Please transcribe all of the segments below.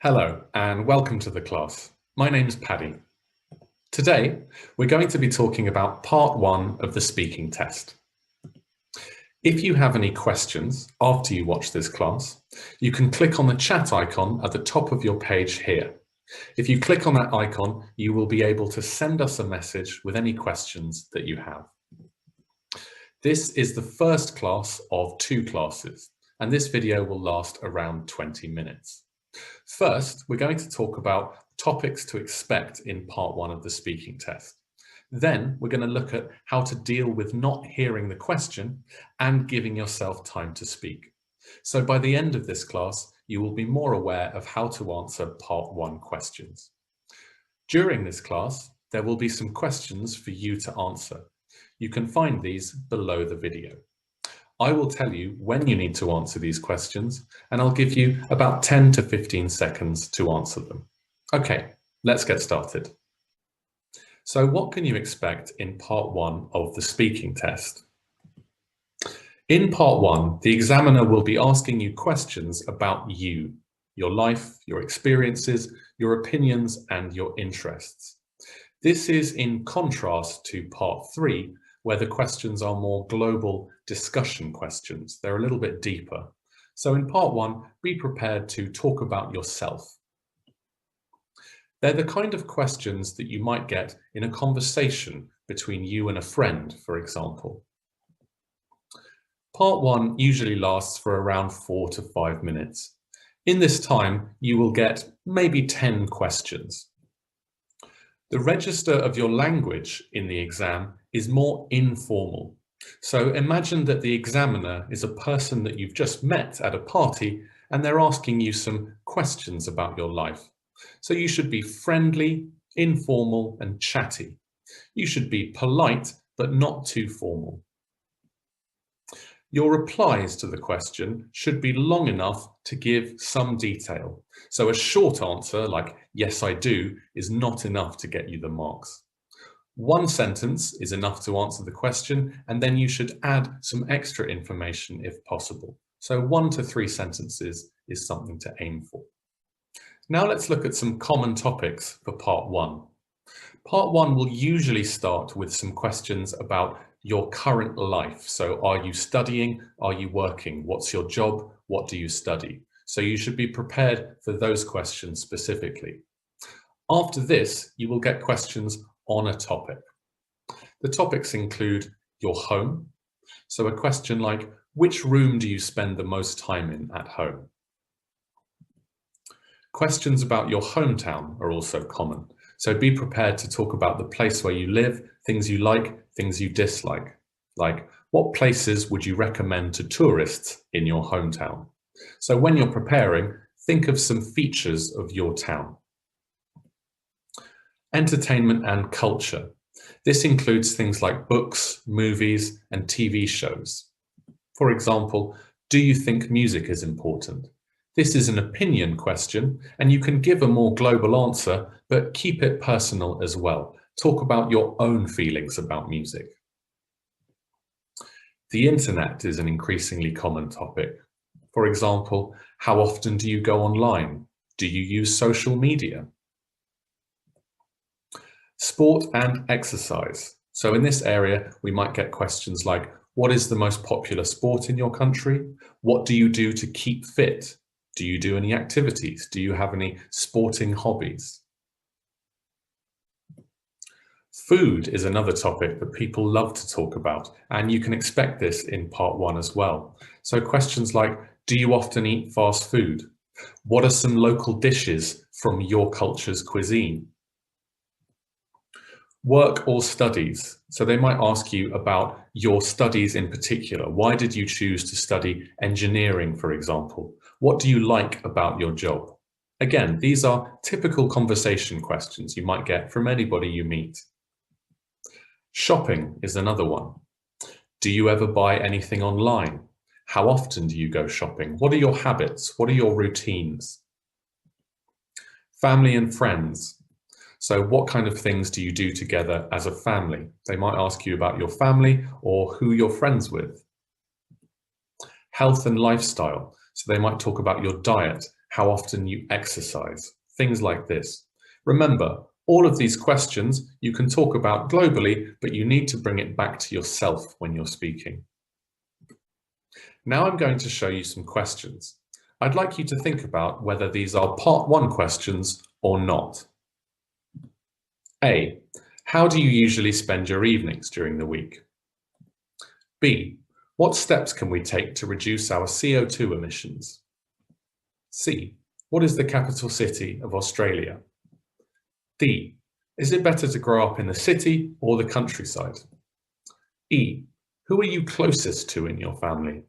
Hello and welcome to the class. My name's Paddy. Today, we're going to be talking about part one of the speaking test. If you have any questions after you watch this class, you can click on the chat icon at the top of your page here. If you click on that icon, you will be able to send us a message with any questions that you have. This is the first class of 2 classes, and this video will last around 20 minutes. First, we're going to talk about topics to expect in part 1 of the speaking test. Then we're going to look at how to deal with not hearing the question and giving yourself time to speak. So by the end of this class, you will be more aware of how to answer part 1 questions. During this class, there will be some questions for you to answer. You can find these below the video. I will tell you when you need to answer these questions, and I'll give you about 10 to 15 seconds to answer them. Okay, let's get started. So what can you expect in part 1 of the speaking test? In part 1, the examiner will be asking you questions about you, your life, your experiences, your opinions, and your interests. This is in contrast to part 3, where the questions are more global discussion questions. They're a little bit deeper. So in part 1, be prepared to talk about yourself. They're the kind of questions that you might get in a conversation between you and a friend, for example. Part 1 usually lasts for around 4 to 5 minutes. In this time, you will get maybe 10 questions. The register of your language in the exam is more informal. So imagine that the examiner is a person that you've just met at a party and they're asking you some questions about your life. So you should be friendly, informal, and chatty. You should be polite, but not too formal. Your replies to the question should be long enough to give some detail. So a short answer like, yes, I do, is not enough to get you the marks. One sentence is enough to answer the question, and then you should add some extra information if possible. So 1 to 3 sentences is something to aim for. Now let's look at some common topics for part 1. Part 1 will usually start with some questions about your current life. So are you studying? Are you working? What's your job? What do you study? So you should be prepared for those questions specifically. After this, you will get questions on a topic. The topics include your home. So a question like, which room do you spend the most time in at home? Questions about your hometown are also common. So be prepared to talk about the place where you live, things you like, things you dislike. Like, what places would you recommend to tourists in your hometown? So when you're preparing, think of some features of your town. Entertainment and culture. This includes things like books, movies, and TV shows. For example, do you think music is important? This is an opinion question, and you can give a more global answer, but keep it personal as well. Talk about your own feelings about music. The internet is an increasingly common topic. For example, how often do you go online? Do you use social media? Sport and exercise. So in this area, we might get questions like, what is the most popular sport in your country? What do you do to keep fit? Do you do any activities? Do you have any sporting hobbies? Food is another topic that people love to talk about, and you can expect this in part 1 as well. So questions like, do you often eat fast food? What are some local dishes from your culture's cuisine? Work or studies. So they might ask you about your studies in particular. Why did you choose to study engineering, for example? What do you like about your job? Again, these are typical conversation questions you might get from anybody you meet. Shopping is another one. Do you ever buy anything online? How often do you go shopping? What are your habits? What are your routines? Family and friends. So what kind of things do you do together as a family? They might ask you about your family or who you're friends with. Health and lifestyle. So they might talk about your diet, how often you exercise, things like this. Remember, all of these questions you can talk about globally, but you need to bring it back to yourself when you're speaking. Now I'm going to show you some questions. I'd like you to think about whether these are part 1 questions or not. A. How do you usually spend your evenings during the week? B. What steps can we take to reduce our CO2 emissions? C. What is the capital city of Australia? D. Is it better to grow up in the city or the countryside? E. Who are you closest to in your family?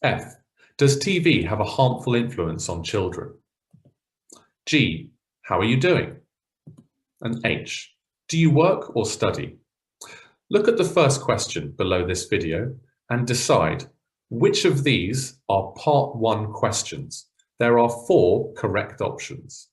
F. Does TV have a harmful influence on children? G. How are you doing? And H. Do you work or study? Look at the first question below this video and decide which of these are part 1 questions. There are 4 correct options.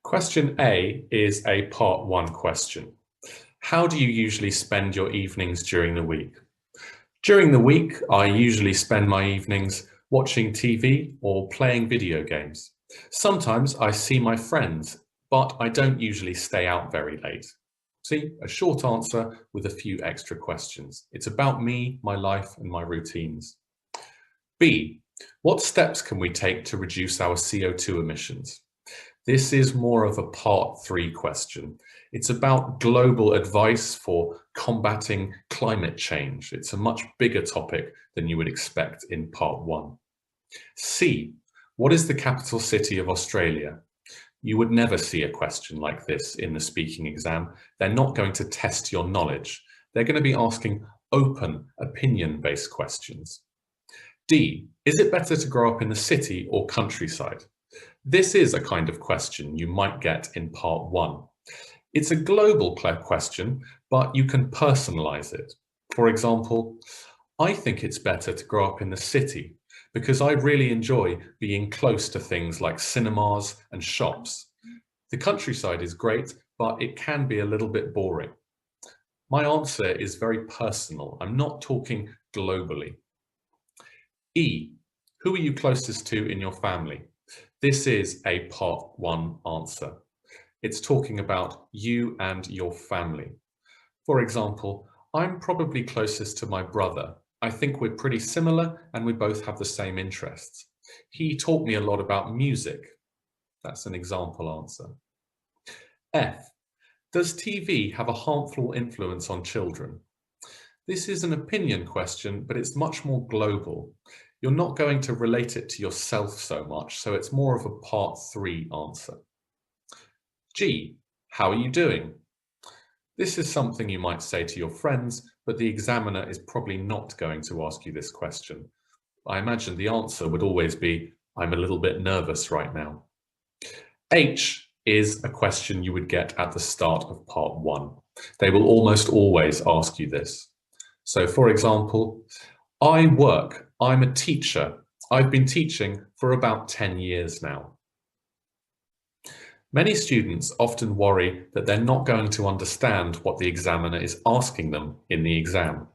Question A is a part 1 question. How do you usually spend your evenings during the week? During the week, I usually spend my evenings watching TV or playing video games. Sometimes I see my friends, but I don't usually stay out very late. See, a short answer with a few extra questions. It's about me, my life, and my routines. B, what steps can we take to reduce our CO2 emissions? This is more of a part 3 question. It's about global advice for combating climate change. It's a much bigger topic than you would expect in part 1. C, what is the capital city of Australia? You would never see a question like this in the speaking exam. They're not going to test your knowledge. They're going to be asking open, opinion-based questions. D, is it better to grow up in the city or countryside? This is a kind of question you might get in part 1. It's a global question, but you can personalize it. For example, I think it's better to grow up in the city because I really enjoy being close to things like cinemas and shops. The countryside is great, but it can be a little bit boring. My answer is very personal. I'm not talking globally. E, who are you closest to in your family? This is a part 1 answer. It's talking about you and your family. For example, I'm probably closest to my brother. I think we're pretty similar and we both have the same interests. He taught me a lot about music. That's an example answer. F, does TV have a harmful influence on children? This is an opinion question, but it's much more global. You're not going to relate it to yourself so much, so it's more of a part 3 answer. G, how are you doing? This is something you might say to your friends, but the examiner is probably not going to ask you this question. I imagine the answer would always be, I'm a little bit nervous right now. H is a question you would get at the start of part 1. They will almost always ask you this. So for example, I work, I'm a teacher. I've been teaching for about 10 years now. Many students often worry that they're not going to understand what the examiner is asking them in the exam.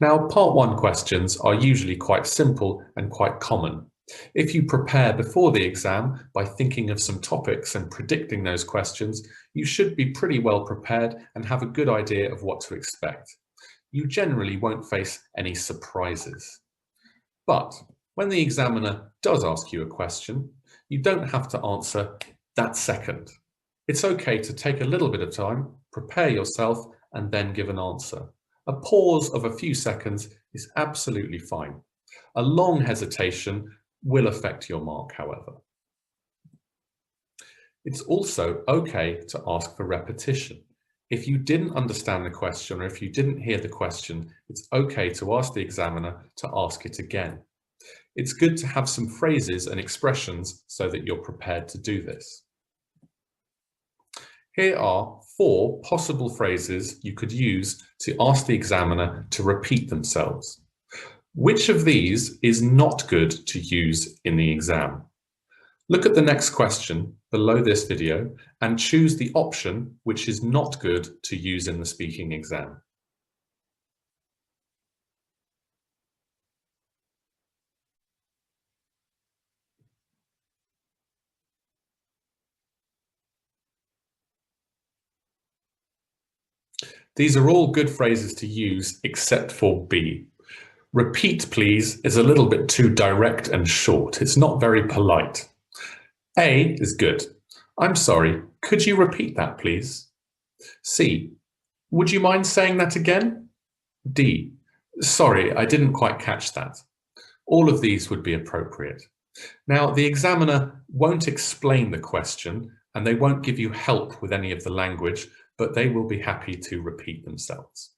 Now, part 1 questions are usually quite simple and quite common. If you prepare before the exam by thinking of some topics and predicting those questions, you should be pretty well prepared and have a good idea of what to expect. You generally won't face any surprises. But when the examiner does ask you a question, you don't have to answer that second. It's okay to take a little bit of time, prepare yourself, and then give an answer. A pause of a few seconds is absolutely fine. A long hesitation will affect your mark, however. It's also okay to ask for repetition. If you didn't understand the question or if you didn't hear the question, it's okay to ask the examiner to ask it again. It's good to have some phrases and expressions so that you're prepared to do this. Here are 4 possible phrases you could use to ask the examiner to repeat themselves. Which of these is not good to use in the exam? Look at the next question below this video and choose the option which is not good to use in the speaking exam. These are all good phrases to use except for B. Repeat, please, is a little bit too direct and short. It's not very polite. A is good. I'm sorry, could you repeat that, please? C, would you mind saying that again? D, sorry, I didn't quite catch that. All of these would be appropriate. Now, the examiner won't explain the question and they won't give you help with any of the language, but they will be happy to repeat themselves.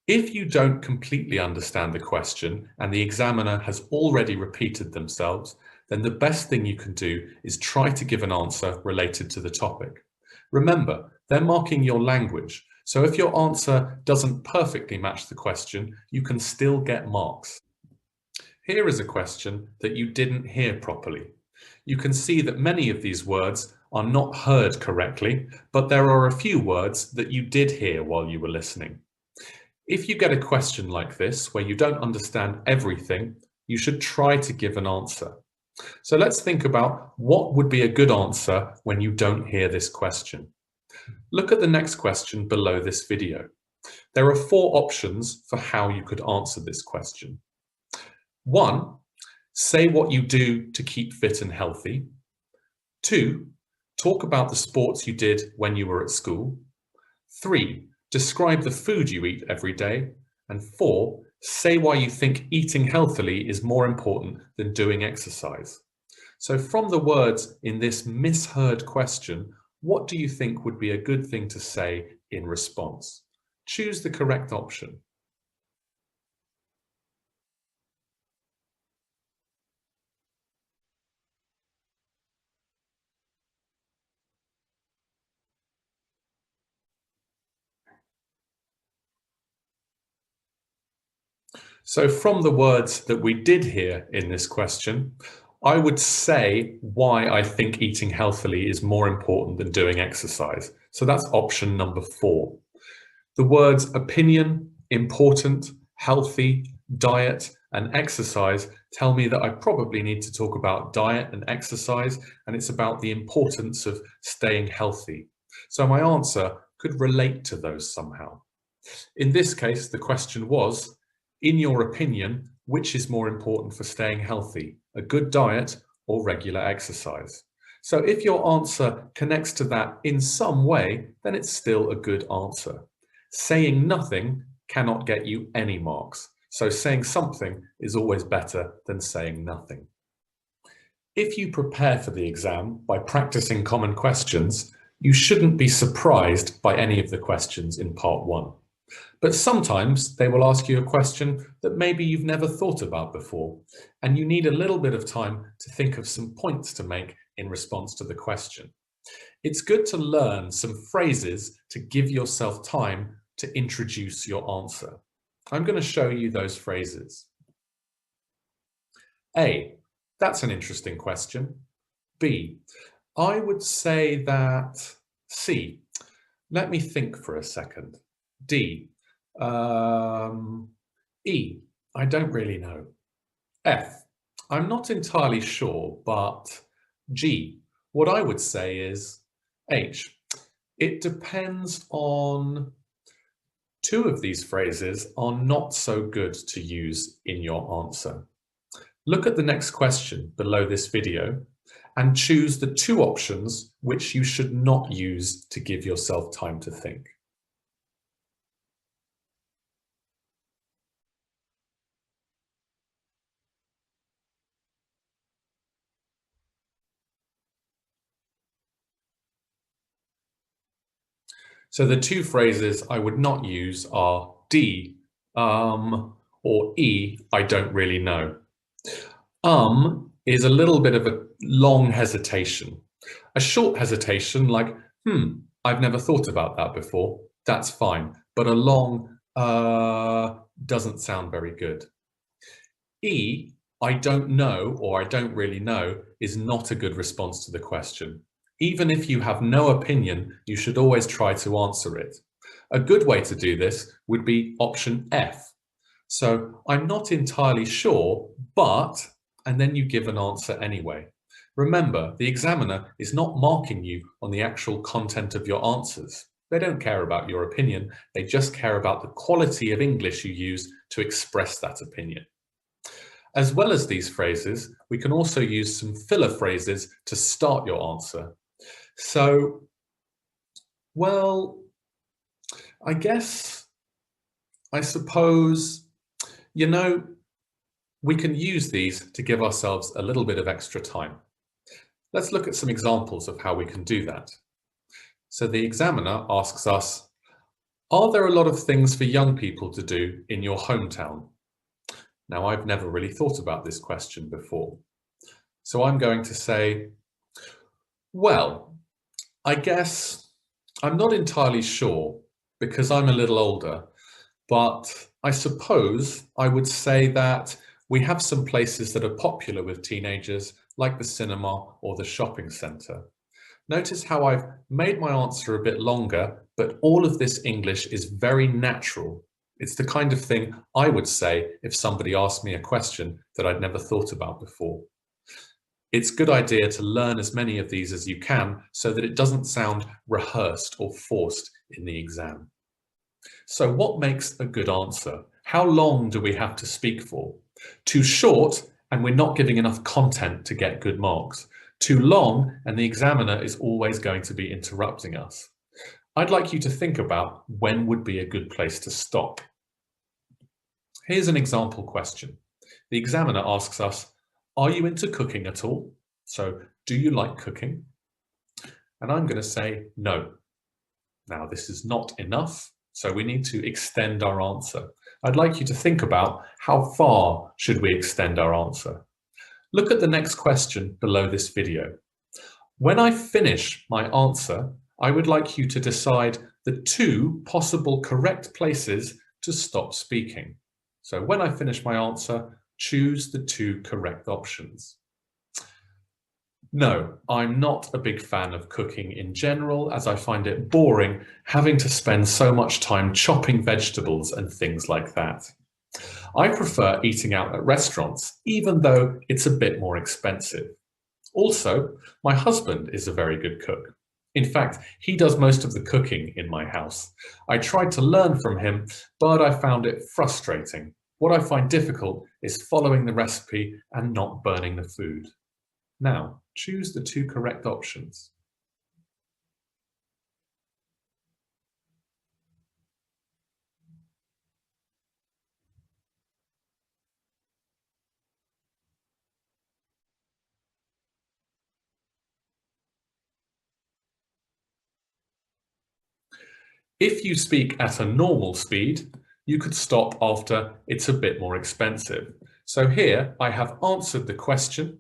If you don't completely understand the question and the examiner has already repeated themselves, then the best thing you can do is try to give an answer related to the topic. Remember, they're marking your language, so if your answer doesn't perfectly match the question, you can still get marks. Here is a question that you didn't hear properly. You can see that many of these words are not heard correctly, but there are a few words that you did hear while you were listening. If you get a question like this, where you don't understand everything, you should try to give an answer. So let's think about what would be a good answer when you don't hear this question. Look at the next question below this video. There are 4 options for how you could answer this question. 1, say what you do to keep fit and healthy. 2, talk about the sports you did when you were at school. 3, describe the food you eat every day. And 4, say why you think eating healthily is more important than doing exercise. So from the words in this misheard question, what do you think would be a good thing to say in response? Choose the correct option. So from the words that we did hear in this question, I would say why I think eating healthily is more important than doing exercise. So that's option number 4. The words opinion, important, healthy, diet, and exercise tell me that I probably need to talk about diet and exercise, and it's about the importance of staying healthy. So my answer could relate to those somehow. In this case, the question was, in your opinion, which is more important for staying healthy, a good diet or regular exercise? So if your answer connects to that in some way, then it's still a good answer. Saying nothing cannot get you any marks, so saying something is always better than saying nothing. If you prepare for the exam by practicing common questions, you shouldn't be surprised by any of the questions in part 1. But sometimes they will ask you a question that maybe you've never thought about before, and you need a little bit of time to think of some points to make in response to the question. It's good to learn some phrases to give yourself time to introduce your answer. I'm going to show you those phrases. A, that's an interesting question. B, I would say that. C, let me think for a second. D, E, I don't really know. F, I'm not entirely sure, but G, what I would say is H, it depends on. 2 of these phrases are not so good to use in your answer. Look at the next question below this video and choose the 2 options which you should not use to give yourself time to think. So the 2 phrases I would not use are D, or E, I don't really know. Is a little bit of a long hesitation. A short hesitation like, I've never thought about that before, that's fine. But a long, doesn't sound very good. E, I don't know or I don't really know is not a good response to the question. Even if you have no opinion, you should always try to answer it. A good way to do this would be option F. So I'm not entirely sure, but, and then you give an answer anyway. Remember, the examiner is not marking you on the actual content of your answers. They don't care about your opinion, they just care about the quality of English you use to express that opinion. As well as these phrases, we can also use some filler phrases to start your answer. So, well, I suppose, we can use these to give ourselves a little bit of extra time. Let's look at some examples of how we can do that. So the examiner asks us, are there a lot of things for young people to do in your hometown? Now, I've never really thought about this question before. So I'm going to say, well, I guess I'm not entirely sure because I'm a little older, but I suppose I would say that we have some places that are popular with teenagers, like the cinema or the shopping centre. Notice how I've made my answer a bit longer, but all of this English is very natural. It's the kind of thing I would say if somebody asked me a question that I'd never thought about before. It's a good idea to learn as many of these as you can so that it doesn't sound rehearsed or forced in the exam. So what makes a good answer? How long do we have to speak for? Too short, and we're not giving enough content to get good marks. Too long, and the examiner is always going to be interrupting us. I'd like you to think about when would be a good place to stop. Here's an example question. The examiner asks us, are you into cooking at all? So, do you like cooking? And I'm going to say no. Now, this is not enough, so we need to extend our answer. I'd like you to think about how far should we extend our answer. Look at the next question below this video. When I finish my answer, I would like you to decide the 2 possible correct places to stop speaking. So when I finish my answer, choose the 2 correct options. No, I'm not a big fan of cooking in general, as I find it boring having to spend so much time chopping vegetables and things like that. I prefer eating out at restaurants, even though it's a bit more expensive. Also, my husband is a very good cook. In fact, he does most of the cooking in my house. I tried to learn from him, but I found it frustrating. What I find difficult is following the recipe and not burning the food. Now, choose the 2 correct options. If you speak at a normal speed, you could stop after it's a bit more expensive. So here I have answered the question,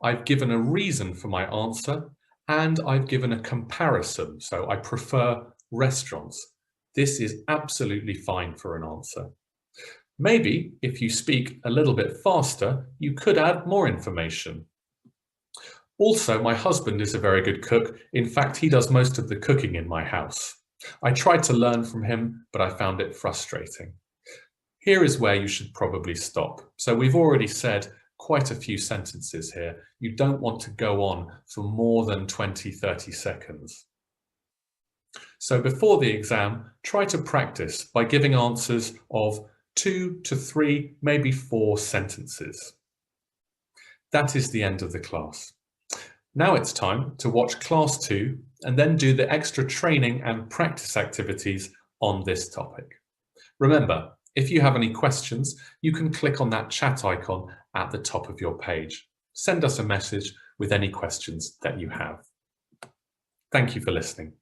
I've given a reason for my answer, and I've given a comparison. So I prefer restaurants. This is absolutely fine for an answer. Maybe if you speak a little bit faster, you could add more information. Also, my husband is a very good cook. In fact, he does most of the cooking in my house. I tried to learn from him, but I found it frustrating. Here is where you should probably stop. So we've already said quite a few sentences here. You don't want to go on for more than 20-30 seconds. So before the exam, try to practice by giving answers of 2 to 3, maybe 4 sentences. That is the end of the class. Now it's time to watch class 2 and then do the extra training and practice activities on this topic. Remember, if you have any questions, you can click on that chat icon at the top of your page. Send us a message with any questions that you have. Thank you for listening.